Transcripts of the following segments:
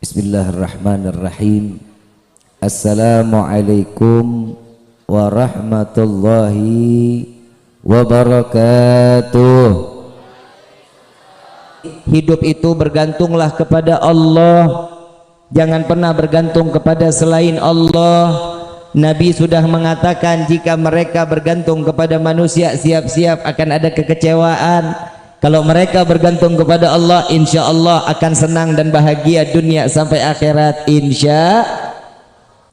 Bismillahirrahmanirrahim. Assalamualaikum warahmatullahi wabarakatuh. Hidup itu bergantunglah kepada Allah, jangan pernah bergantung kepada selain Allah. Nabi sudah mengatakan jika mereka bergantung kepada manusia, siap-siap akan ada kekecewaan. Kalau mereka bergantung kepada Allah, insya Allah akan senang dan bahagia dunia sampai akhirat, insya.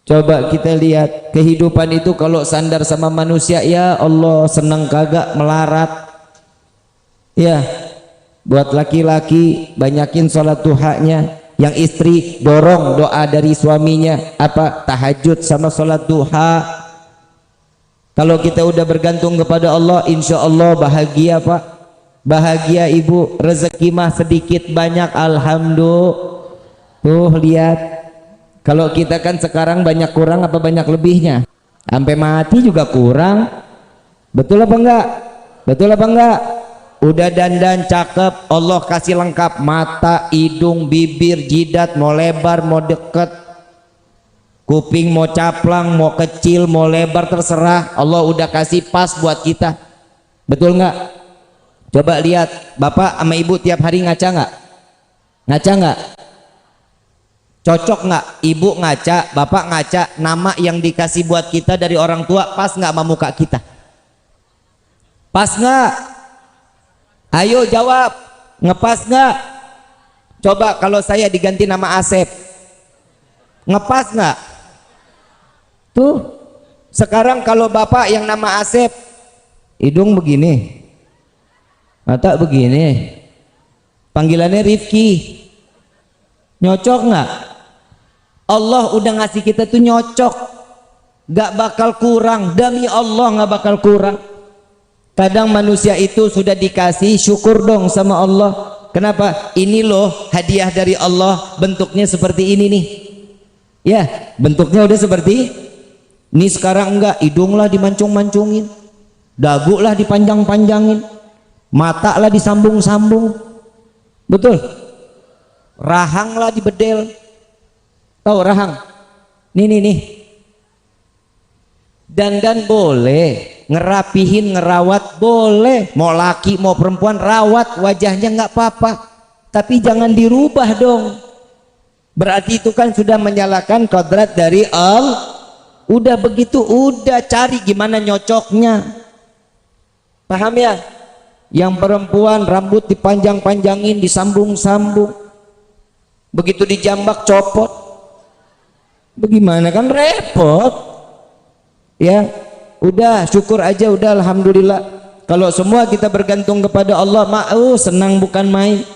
Coba kita lihat kehidupan itu kalau sandar sama manusia, ya Allah, senang kagak melarat. Ya, buat laki-laki banyakin sholat duhanya, yang istri dorong doa dari suaminya, apa, tahajud sama sholat duha. Kalau kita udah bergantung kepada Allah, insya Allah bahagia Pak, bahagia Ibu. Rezeki mah sedikit banyak, alhamdulillah. Tuh lihat, kalau kita kan sekarang banyak kurang apa banyak lebihnya, sampai mati juga kurang. Betul apa enggak? Betul apa enggak? Udah dandan cakep, Allah kasih lengkap, mata, hidung, bibir, jidat, mau lebar, mau deket, kuping mau caplang, mau kecil, mau lebar, terserah. Allah udah kasih pas buat kita. Betul nggak? Coba lihat, bapak sama ibu tiap hari ngaca nggak? Ngaca nggak? Cocok nggak? Ibu ngaca, bapak ngaca, nama yang dikasih buat kita dari orang tua pas nggak sama muka kita? Pas nggak? Ayo jawab, ngepas nggak? Coba kalau saya diganti nama Asep, ngepas nggak? Tuh, sekarang kalau bapak yang nama Asep, hidung begini, mata begini, panggilannya Rifki, nyocok nggak? Allah udah ngasih kita tuh nyocok, gak bakal kurang, demi Allah gak bakal kurang. Kadang manusia itu sudah dikasih, syukur dong sama Allah. Kenapa? Ini loh hadiah dari Allah, bentuknya seperti ini nih. Ya, bentuknya udah seperti ini. Sekarang enggak, hidung lah dimancung-mancungin, dagu lah dipanjang-panjangin, mata lah disambung-sambung. Betul? Rahang lah dibedel. Tahu rahang? Nih. Dandan boleh, ngerapihin, ngerawat boleh, mau laki mau perempuan rawat wajahnya nggak apa-apa, tapi jangan dirubah dong. Berarti itu kan sudah menyalakan kodrat dari Allah. Udah begitu, udah cari gimana nyocoknya. Paham ya? Yang perempuan rambut dipanjang-panjangin, disambung-sambung, begitu dijambak copot. Bagaimana, kan repot. Ya, udah syukur aja, udah alhamdulillah. Kalau semua kita bergantung kepada Allah, senang bukan main.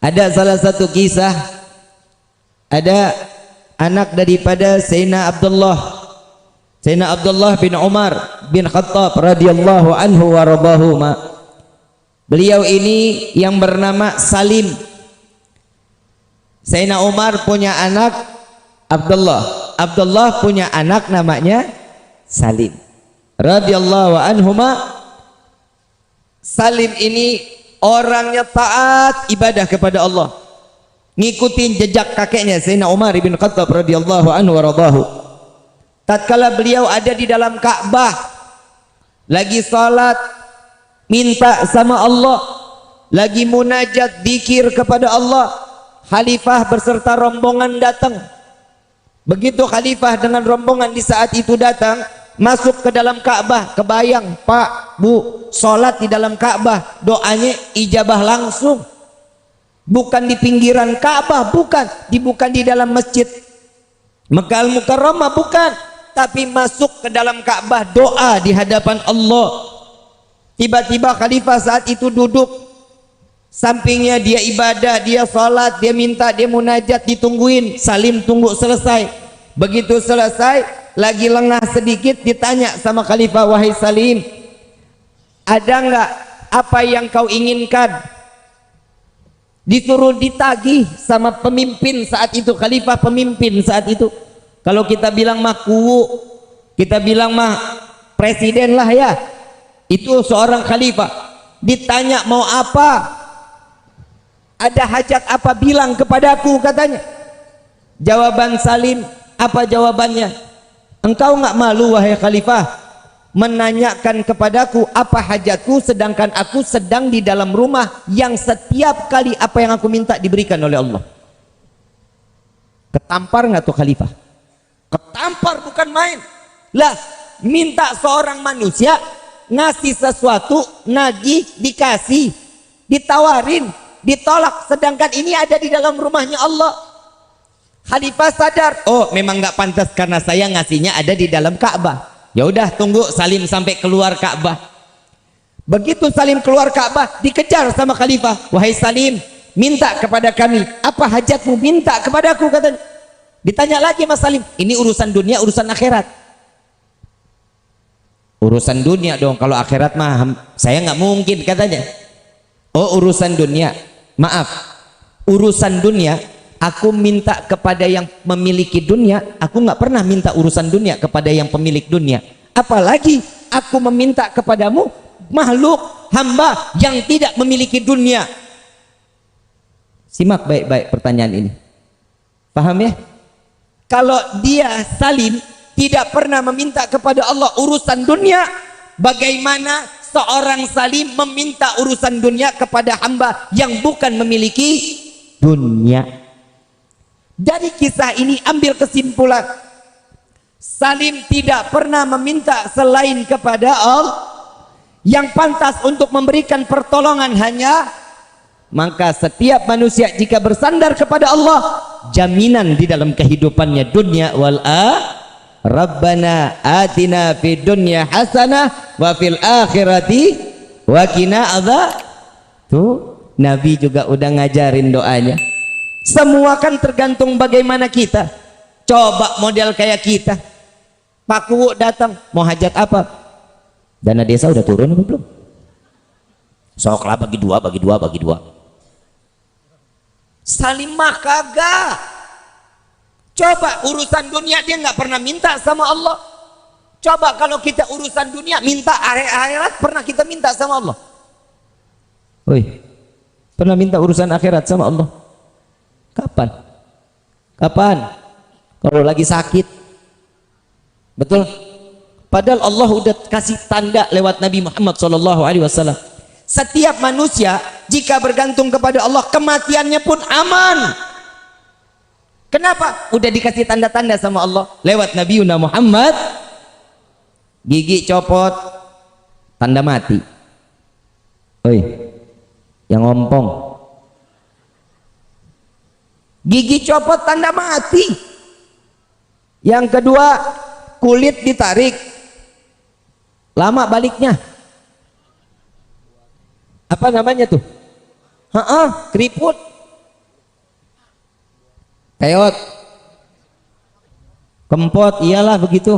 Ada salah satu kisah, ada anak daripada Sayyidina Abdullah bin Umar bin Khattab radhiyallahu anhu wa radahuma. Beliau ini yang bernama Salim. Sayyidina Umar punya anak Abdullah punya anak namanya Salim radhiyallahu anhuma. Salim ini orangnya taat ibadah kepada Allah, ngikutin jejak kakeknya Sayyidina Umar bin Khattab radhiyallahu anhu waradahu. Tatkala beliau ada di dalam Ka'bah lagi salat minta sama Allah, lagi munajat dzikir kepada Allah, khalifah beserta rombongan datang. Begitu khalifah dengan rombongan di saat itu datang, masuk ke dalam Ka'bah, kebayang Pak, Bu, sholat di dalam Ka'bah, doanya ijabah langsung. Bukan di pinggiran Ka'bah, bukan di dalam masjid Mekah Al-Mukarramah, bukan, tapi masuk ke dalam Ka'bah, doa di hadapan Allah. Tiba-tiba khalifah saat itu duduk, sampingnya dia ibadah, dia sholat, dia minta, dia munajat, ditungguin. Salim tunggu selesai. Begitu selesai, lagi lengah sedikit, ditanya sama khalifah, wahai Salim, ada nggak apa yang kau inginkan? Disuruh ditagih sama pemimpin saat itu, khalifah pemimpin saat itu. Kalau kita bilang mah kuwu, kita bilang mah presiden lah ya. Itu seorang khalifah. Ditanya mau apa? ada hajat apa bilang kepadaku, katanya. Jawaban Salim, apa jawabannya? Engkau nggak malu wahai khalifah menanyakan kepadaku apa hajatku, sedangkan aku sedang di dalam rumah yang setiap kali apa yang aku minta diberikan oleh Allah. Ketampar nggak tuh khalifah? Ketampar bukan main lah. Minta seorang manusia ngasih sesuatu, nagih, dikasih, ditawarin, ditolak, sedangkan ini ada di dalam rumahnya Allah. Khalifah sadar, oh memang nggak pantas karena saya ngasihnya ada di dalam Ka'bah. Ya udah, tunggu Salim sampai keluar Ka'bah. Begitu Salim keluar Ka'bah, dikejar sama khalifah. Wahai Salim, minta kepada kami, apa hajatmu? Minta kepadaku, katanya. Ditanya lagi Mas Salim, ini urusan dunia, urusan akhirat. Urusan dunia dong, kalau akhirat mah saya nggak mungkin, katanya. Oh urusan dunia, maaf, urusan dunia aku minta kepada yang memiliki dunia, aku nggak pernah minta urusan dunia kepada yang pemilik dunia. Apalagi aku meminta kepadamu, makhluk hamba yang tidak memiliki dunia. Simak baik-baik pertanyaan ini, paham ya? Kalau dia Salim tidak pernah meminta kepada Allah urusan dunia, bagaimana seorang Salim meminta urusan dunia kepada hamba yang bukan memiliki dunia? Dari kisah ini ambil kesimpulan, Salim tidak pernah meminta selain kepada Allah. Yang pantas untuk memberikan pertolongan hanya, maka setiap manusia jika bersandar kepada Allah, jaminan di dalam kehidupannya dunia wal Rabbana atina fid dunya hasanah wa fil akhirati wa qina adzab. Tuh Nabi juga udah ngajarin doanya. Semua kan tergantung bagaimana kita. Coba model kayak kita, Pak Kuwu datang mau hajat apa, dana desa udah turun apa belum? Soklah bagi dua, bagi dua, bagi dua. Salim mah kagak. Coba urusan dunia dia nggak pernah minta sama Allah. Coba kalau kita urusan dunia minta akhirat, pernah kita minta sama Allah? Woi, pernah minta urusan akhirat sama Allah? Kapan? Kapan? Kalau lagi sakit. Betul? Padahal Allah udah kasih tanda lewat Nabi Muhammad SAW. Setiap manusia jika bergantung kepada Allah, kematiannya pun aman. Kenapa? Udah dikasih tanda-tanda sama Allah lewat Nabi Muhammad. Gigi copot, tanda mati. Oi, yang ngompong. Gigi copot, tanda mati. Yang kedua, kulit ditarik, lama baliknya. Apa namanya tuh? Keriput. Keot. Kempot, iyalah begitu.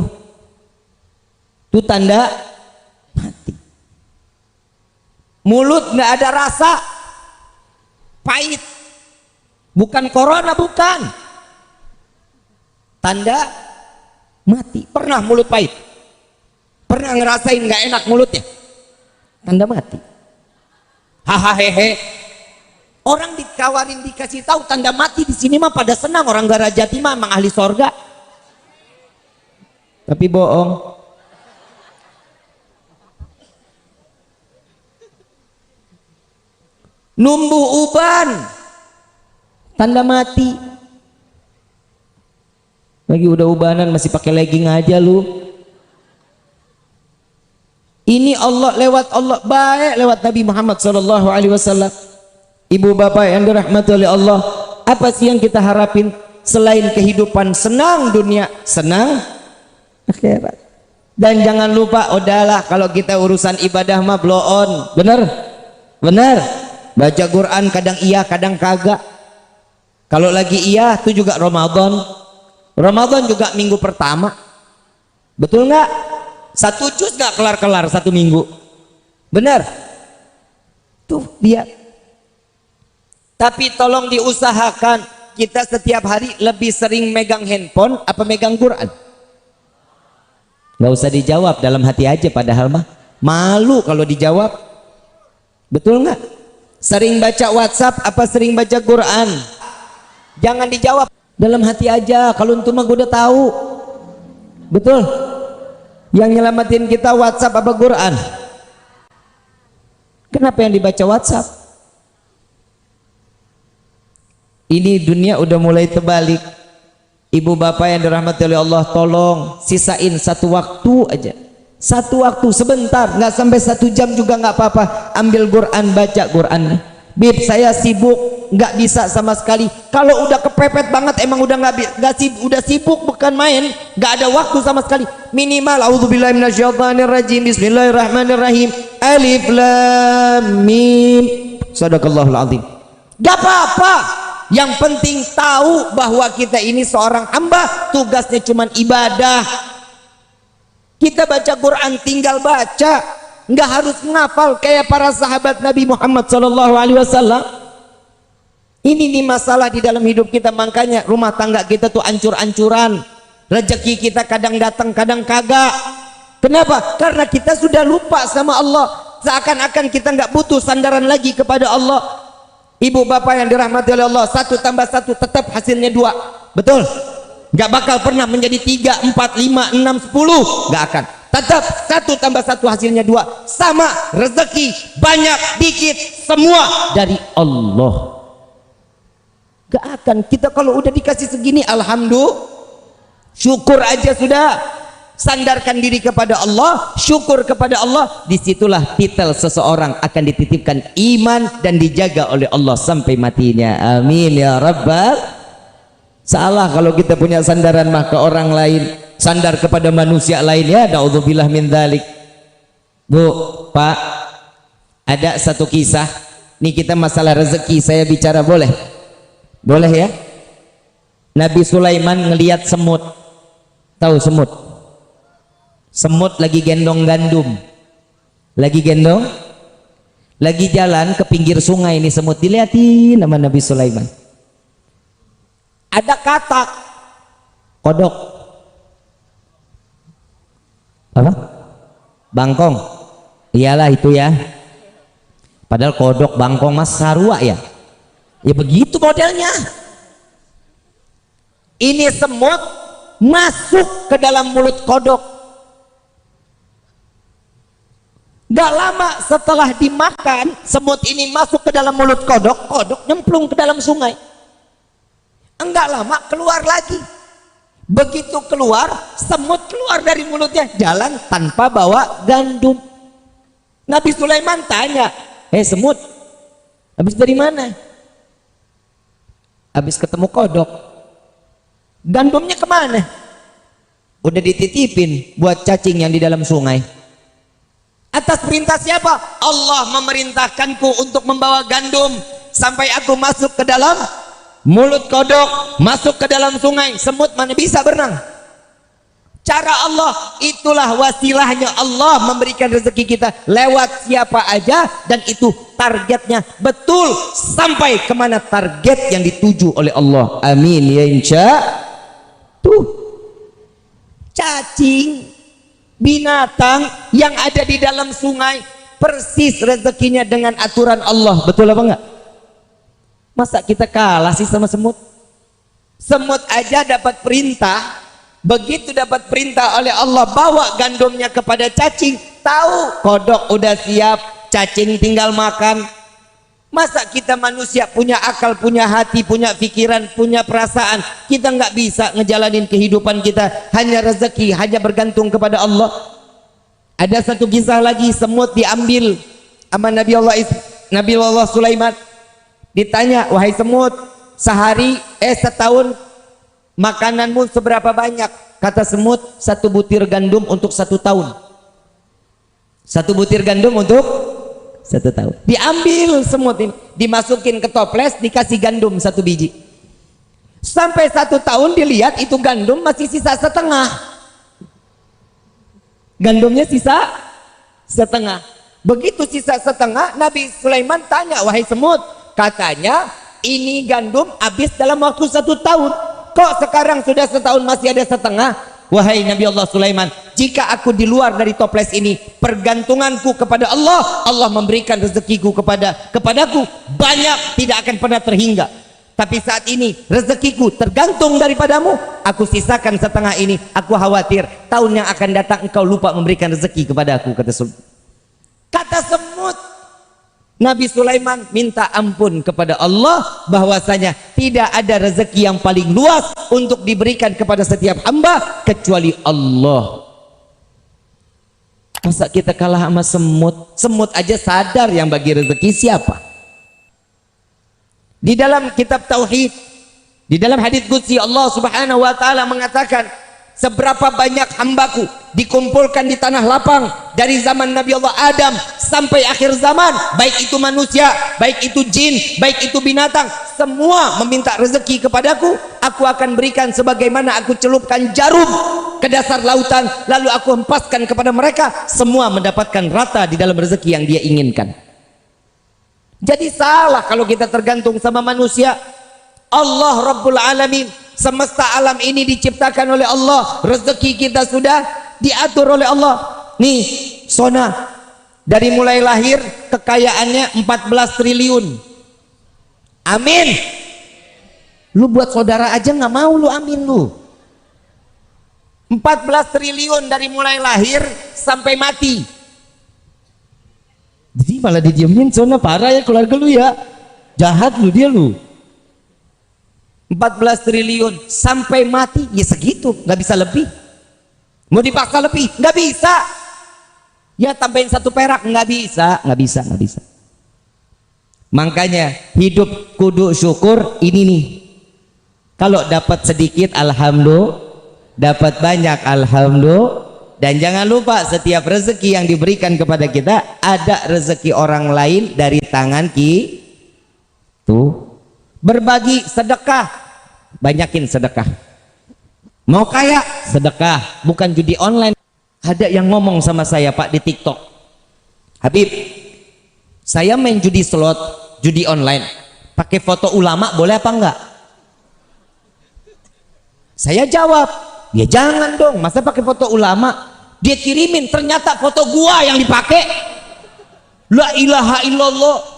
Itu tanda mati. Mulut nggak ada rasa, pahit. Bukan corona, bukan. Tanda mati. Pernah mulut pahit? Pernah ngerasain nggak enak mulutnya? Tanda mati. Hahaha hehe. Orang dikawarin dikasih tahu tanda mati di sini mah pada senang, orang Garajati mah emang ahli sorga. Tapi bohong. Numbuh uban, tanda mati. Lagi udah ubanan masih pakai legging aja lu. Ini Allah, lewat Allah, baik lewat Nabi Muhammad SAW. Ibu bapak yang dirahmati oleh Allah, apa sih yang kita harapin selain kehidupan senang dunia, senang akhirat? Dan jangan lupa, udahlah kalau kita urusan ibadah mah blow on, bener? Bener. Baca Quran kadang iya, kadang kagak. Kalau lagi iya, itu juga Ramadan. Ramadan juga minggu pertama. Betul nggak? Satu juz nggak kelar-kelar satu minggu. Bener? Tuh lihat. Tapi tolong diusahakan kita setiap hari lebih sering megang handphone apa megang Quran. Nggak usah dijawab, dalam hati aja, padahal mah malu kalau dijawab. Betul nggak? Sering baca WhatsApp apa sering baca Quran? Jangan dijawab dalam hati aja, kalau itu mah gue udah tahu. Betul. Yang nyelamatin kita WhatsApp apa Quran? Kenapa yang dibaca WhatsApp? Ini dunia udah mulai terbalik. Ibu bapak yang dirahmati oleh Allah, tolong sisain satu waktu aja. Satu waktu sebentar, nggak sampai 1 jam juga nggak apa-apa. Ambil Quran, baca Quran. Bib, saya sibuk, nggak bisa sama sekali. Kalau udah kepepet banget, emang udah nggak sibuk, udah sibuk bukan main, nggak ada waktu sama sekali. Minimal, auzubillahi minasyaitonirrajim, bismillahirrahmanirrahim, alif lam mim, sadaqallahul azim. Gak apa-apa. Yang penting tahu bahwa kita ini seorang hamba, tugasnya cuma ibadah. Kita baca Quran tinggal baca, nggak harus ngafal kayak para sahabat Nabi Muhammad SAW. Ini nih masalah di dalam hidup kita, makanya rumah tangga kita tuh ancur-ancuran, rezeki kita kadang datang kadang kagak. Kenapa? Karena kita sudah lupa sama Allah, seakan-akan kita nggak butuh sandaran lagi kepada Allah. Ibu bapak yang dirahmati oleh Allah, 1 tambah 1 tetap hasilnya 2, betul? Gak bakal pernah menjadi 3, 4, 5, 6, 10, gak akan. Tetap 1 tambah 1 hasilnya 2, sama. Rezeki banyak dikit semua dari Allah. Gak akan. Kita kalau udah dikasih segini, alhamdulillah, syukur aja sudah. Sandarkan diri kepada Allah, syukur kepada Allah. Disitulah titel seseorang akan dititipkan iman dan dijaga oleh Allah sampai matinya. Amin ya Rabbal. Salah kalau kita punya sandaran mah ke orang lain, sandar kepada manusia lain, ya naudzubillah min dzalik. Bu, Pak, ada satu kisah. Nih kita masalah rezeki saya bicara, boleh? Boleh ya? Nabi Sulaiman ngelihat semut. Tahu semut? Semut lagi gendong gandum. Lagi gendong, lagi jalan ke pinggir sungai, ini semut dilihatin sama Nabi Sulaiman. Ada katak, kodok, apa? Bangkong. Iyalah itu ya. Padahal kodok, bangkong mas sarua ya. Ya begitu modelnya. Ini semut masuk ke dalam mulut kodok. Gak lama setelah dimakan, semut ini masuk ke dalam mulut kodok, kodok nyemplung ke dalam sungai. Enggak lama keluar lagi. Begitu keluar, semut keluar dari mulutnya, jalan tanpa bawa gandum. Nabi Sulaiman tanya, semut, habis dari mana? Habis ketemu kodok. Gandumnya kemana? Udah dititipin buat cacing yang di dalam sungai. Atas perintah siapa? Allah memerintahkanku untuk membawa gandum sampai aku masuk ke dalam mulut kodok, masuk ke dalam sungai. Semut mana bisa berenang? Cara Allah, itulah wasilahnya Allah memberikan rezeki kita lewat siapa aja, dan itu targetnya betul sampai kemana target yang dituju oleh Allah. Amin ya insya. Tuh cacing, binatang yang ada di dalam sungai persis rezekinya dengan aturan Allah, betul apa enggak? Masa kita kalah sih sama semut? Semut aja dapat perintah, begitu dapat perintah oleh Allah bawa gandumnya kepada cacing, tahu kodok udah siap, cacing tinggal makan. Masa kita manusia punya akal, punya hati, punya pikiran, punya perasaan, kita nggak bisa ngejalanin kehidupan kita hanya rezeki, hanya bergantung kepada Allah? Ada satu kisah lagi, semut diambil sama Nabi Allah Sulaiman. Ditanya, wahai semut, sehari setahun makananmu seberapa banyak? Kata semut, 1 butir gandum untuk 1 tahun. 1 butir gandum untuk 1 tahun. Diambil semut ini, dimasukin ke toples, dikasih gandum 1 biji. Sampai 1 tahun dilihat itu gandum masih sisa setengah. Gandumnya sisa setengah. Begitu sisa setengah, Nabi Sulaiman tanya, wahai semut, katanya ini gandum habis dalam waktu 1 tahun. Kok sekarang sudah setahun masih ada setengah? Wahai Nabi Allah Sulaiman, jika aku di luar dari toples ini, pergantunganku kepada Allah, Allah memberikan rezekiku kepadaku banyak, tidak akan pernah terhingga. Tapi saat ini rezekiku tergantung daripadamu, aku sisakan setengah ini. Aku khawatir tahun yang akan datang engkau lupa memberikan rezeki kepadaku, kata semut. Nabi Sulaiman minta ampun kepada Allah bahwasanya tidak ada rezeki yang paling luas untuk diberikan kepada setiap hamba kecuali Allah. Masa kita kalah sama semut? Semut aja sadar yang bagi rezeki siapa. Di dalam kitab Tauhid, di dalam hadits qudsi, Allah Subhanahu wa taala mengatakan, seberapa banyak hambaku dikumpulkan di tanah lapang dari zaman Nabi Allah Adam sampai akhir zaman, baik itu manusia, baik itu jin, baik itu binatang, semua meminta rezeki kepadaku, aku akan berikan sebagaimana aku celupkan jarum ke dasar lautan, lalu aku hempaskan kepada mereka, semua mendapatkan rata di dalam rezeki yang dia inginkan. Jadi salah kalau kita tergantung sama manusia. Allah Rabbul Alamin, semesta alam ini diciptakan oleh Allah, rezeki kita sudah diatur oleh Allah. Nih Sona, dari mulai lahir kekayaannya 14 triliun. Amin. Lu buat saudara aja nggak mau, lu amin lu. 14 triliun dari mulai lahir sampai mati. Jadi malah didiemin. Sona parah ya keluarga lu ya, jahat lu dia lu. 14 triliun sampai mati ya segitu, nggak bisa lebih. Mau dipaksa lebih nggak bisa. Ya tambahin 1 perak nggak bisa. Makanya hidup kudu syukur ini nih. Kalau dapat sedikit alhamdulillah, dapat banyak alhamdulillah. Dan jangan lupa setiap rezeki yang diberikan kepada kita ada rezeki orang lain dari tangan tuh. Berbagi sedekah, banyakin sedekah. Mau kaya sedekah, bukan judi online. Ada yang ngomong sama saya Pak di TikTok, Habib, saya main judi slot, judi online, pakai foto ulama boleh apa enggak? Saya jawab, ya jangan dong, masa pakai foto ulama. Dia kirimin, ternyata foto gua yang dipakai. La ilaha illallah.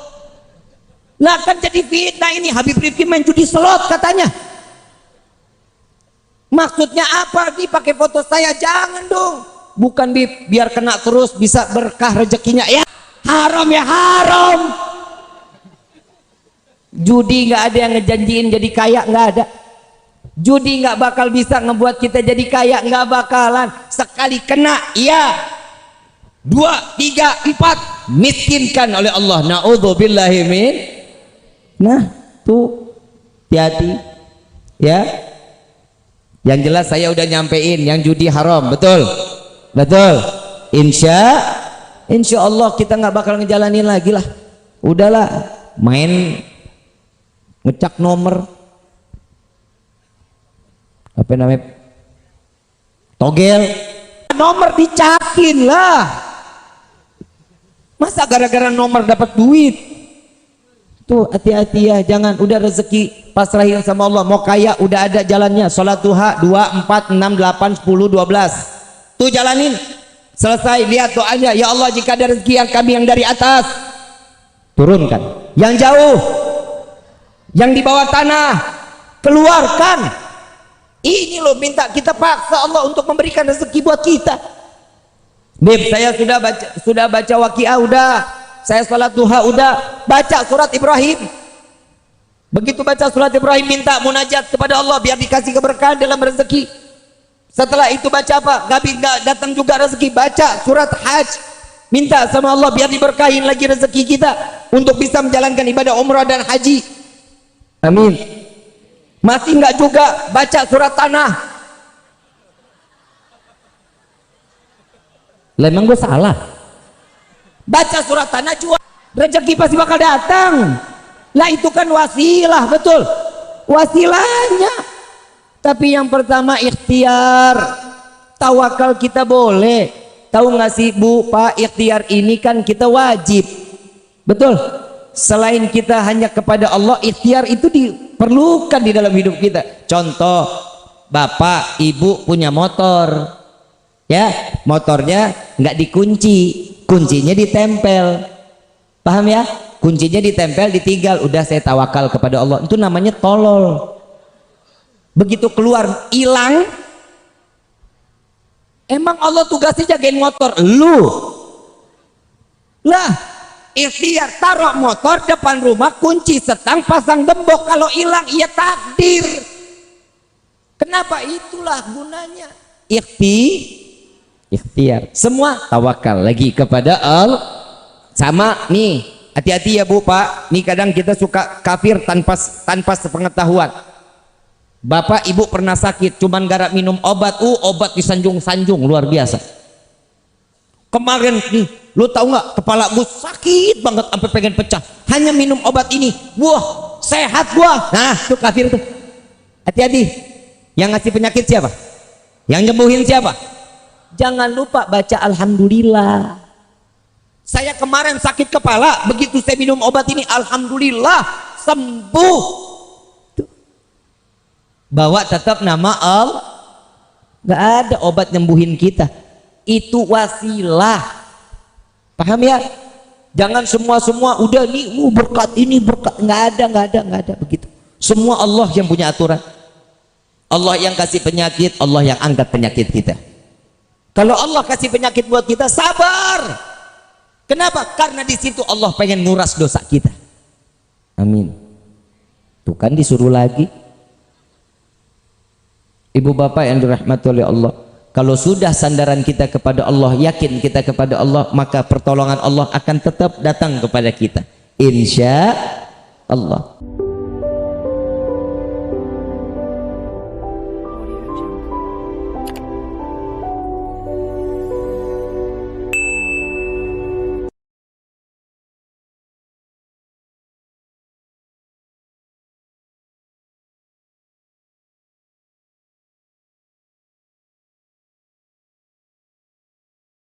Lah kan jadi fitnah ini. Habib Rifki main judi slot katanya. Maksudnya apa nih pakai foto saya? Jangan dong. Bukan Bib, biar kena terus bisa berkah rezekinya. Ya haram, ya haram. Judi nggak ada yang ngejanjiin jadi kaya, nggak ada. Judi nggak bakal bisa ngebuat kita jadi kaya, nggak bakalan. Sekali kena, iya. 2, 3, 4 miskinkan oleh Allah. Na'udzubillahi min. Nah tuh hati-hati ya. Yang jelas saya udah nyampein yang judi haram, betul insya Allah kita nggak bakal ngejalanin lagi lah. Udahlah main ngecak nomor apa namanya, togel nomor dicakin lah. Masa gara-gara nomor dapat duit? Tuh hati-hati ya, jangan. Udah rezeki pasrahin sama Allah. Mau kaya udah ada jalannya. Sholat duha 2, 4, 6, 8, 10, 12. Tuh jalanin. Selesai lihat doanya, ya Allah jika ada rezeki yang kami yang dari atas turunkan, yang jauh, yang di bawah tanah keluarkan. Ini loh minta kita paksa Allah untuk memberikan rezeki buat kita. Bib, saya sudah baca Waqiah, udah. Saya sholat duha, udah. Baca surat Ibrahim. Begitu baca surat Ibrahim, minta munajat kepada Allah biar dikasih keberkahan dalam rezeki. Setelah itu baca apa? Gak datang juga rezeki, baca surat Hajj. Minta sama Allah biar diberkahin lagi rezeki kita untuk bisa menjalankan ibadah umrah dan haji. Amin. Masih nggak juga, baca surat Tanah. Memang gue salah? Baca surat Tanah juga, rezeki pasti bakal datang. Lah itu kan wasilah, betul, wasilahnya. Tapi yang pertama ikhtiar. Tawakal kita boleh. Tahu nggak sih Bu, Pak, ikhtiar ini kan kita wajib, betul. Selain kita hanya kepada Allah, ikhtiar itu diperlukan di dalam hidup kita. Contoh, bapak ibu punya motor, Ya, motornya nggak dikunci, kuncinya ditempel. Paham ya? Kuncinya ditempel, ditinggal, udah saya tawakal kepada Allah. Itu namanya tolol. Begitu keluar hilang, emang Allah tugasnya jagain motor lu lah. Ikhtiar taruh motor depan rumah, kunci setang, pasang gembok, kalau hilang ya takdir. Kenapa? Itulah gunanya ikhtiar. Semua tawakal lagi kepada Allah. Sama nih, hati-hati ya Bu Pak, nih kadang kita suka kafir tanpa sepengetahuan. Bapak ibu pernah sakit, cuman gara minum obat, obat disanjung-sanjung luar biasa. Kemarin nih, lu tahu nggak, kepala gue sakit banget sampai pengen pecah, hanya minum obat ini, wah sehat gua. Nah itu kafir tuh. Hati-hati, yang ngasih penyakit siapa? Yang nyembuhin siapa? Jangan lupa baca alhamdulillah. Saya kemarin sakit kepala, begitu saya minum obat ini, alhamdulillah sembuh. Bawa tetap nama Allah, nggak ada obat nyembuhin kita, itu wasilah. Paham ya? Jangan semua udah nih berkat ini berkat, nggak ada begitu. Semua Allah yang punya aturan. Allah yang kasih penyakit, Allah yang angkat penyakit kita. Kalau Allah kasih penyakit buat kita, sabar. Kenapa? Karena di situ Allah pengen nguras dosa kita. Amin. Tuh kan disuruh lagi. Ibu bapak yang dirahmati oleh Allah, kalau sudah sandaran kita kepada Allah, yakin kita kepada Allah, maka pertolongan Allah akan tetap datang kepada kita, insya Allah.